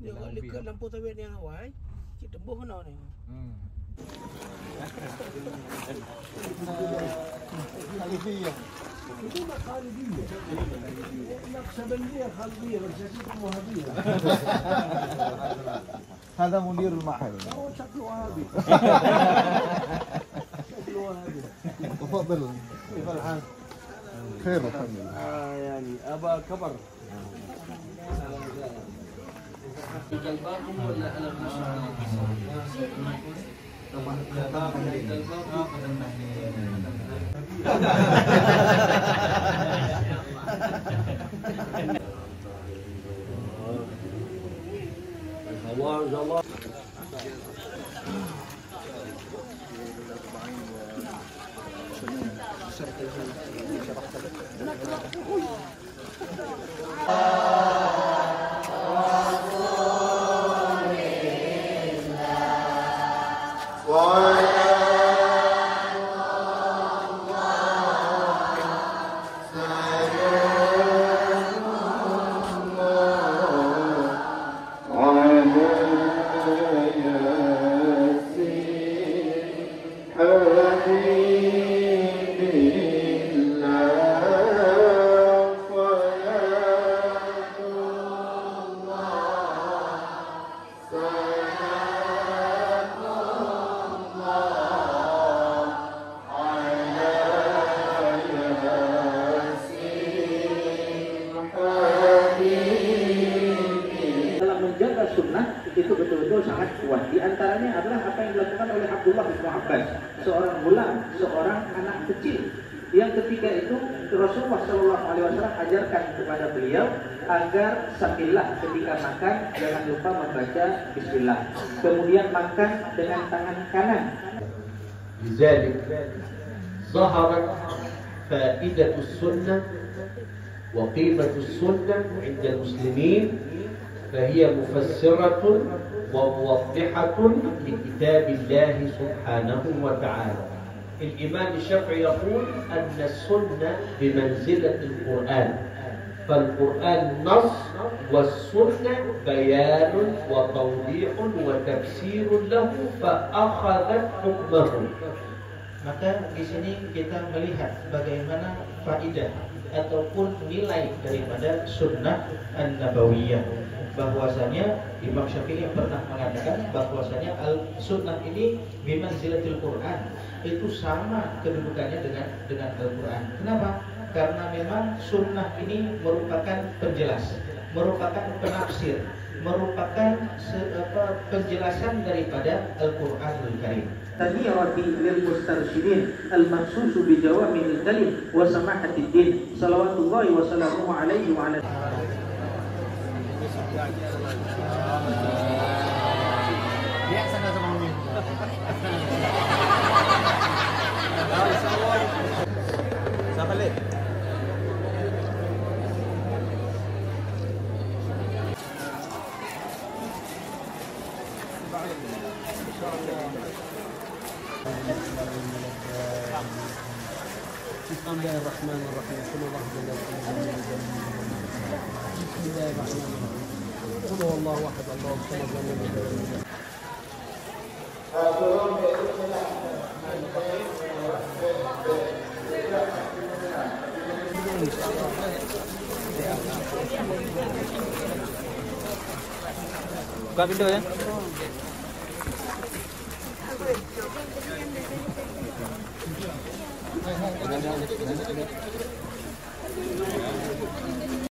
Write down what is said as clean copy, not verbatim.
Dia kat dekat lampu tawid yang awal, cik tembus kena ni. خليفية بدون خالدية نقشبندية خالدية برشاشية وهابية هذا مدير المعهد هو شكله وهابي شكله وهابي تفضل كيف الحال؟ خير الحمد لله يعني أبا كبر قلبكم ولا أنا الله sunnah itu betul-betul sangat kuat. Di antaranya adalah apa yang dilakukan oleh Abdullah bin Abbas, seorang gulam, seorang anak kecil yang ketika itu Rasulullah SAW ajarkan kepada beliau agar sambillah ketika makan jangan lupa membaca Bismillah. Kemudian makan dengan tangan kanan. لذلك ظهرت فائدة السنة وقيمة السنة عند المسلمين، فهي مفسرة وموضحة لكتاب الله سبحانه وتعالى. الإمام الشافعي يقول أن السنة بمنزلة القرآن، فالقرآن نص والسنة بيان وتوضيح وتفسير له فأخذت حكمه. Maka di sini kita melihat bagaimana faidah ataupun nilai daripada sunnah an-nabawiyah, bahwasanya Imam Syafi'i pernah mengatakan bahwasanya al-sunnah ini bimanzilatil Quran, itu sama kedudukannya dengan Al-Quran. Kenapa? Karena memang sunnah ini merupakan penjelas, merupakan penafsir, merupakan penjelasan daripada Al-Quranul Karim. Tanirati lil mustarsyidin al-maqsus bi jawami'il kalim wa samahatid din. Shalawatullahi wa salamuhu alaihi wa ala biasa nggak sama ini sama leh Bismillahirrahmanirrahim. Bismillahirrahmanirrahim. Qul huwallahu ahad, Allahus samad, lam yalid wa lam yulad. Buka pintu ya. Jangan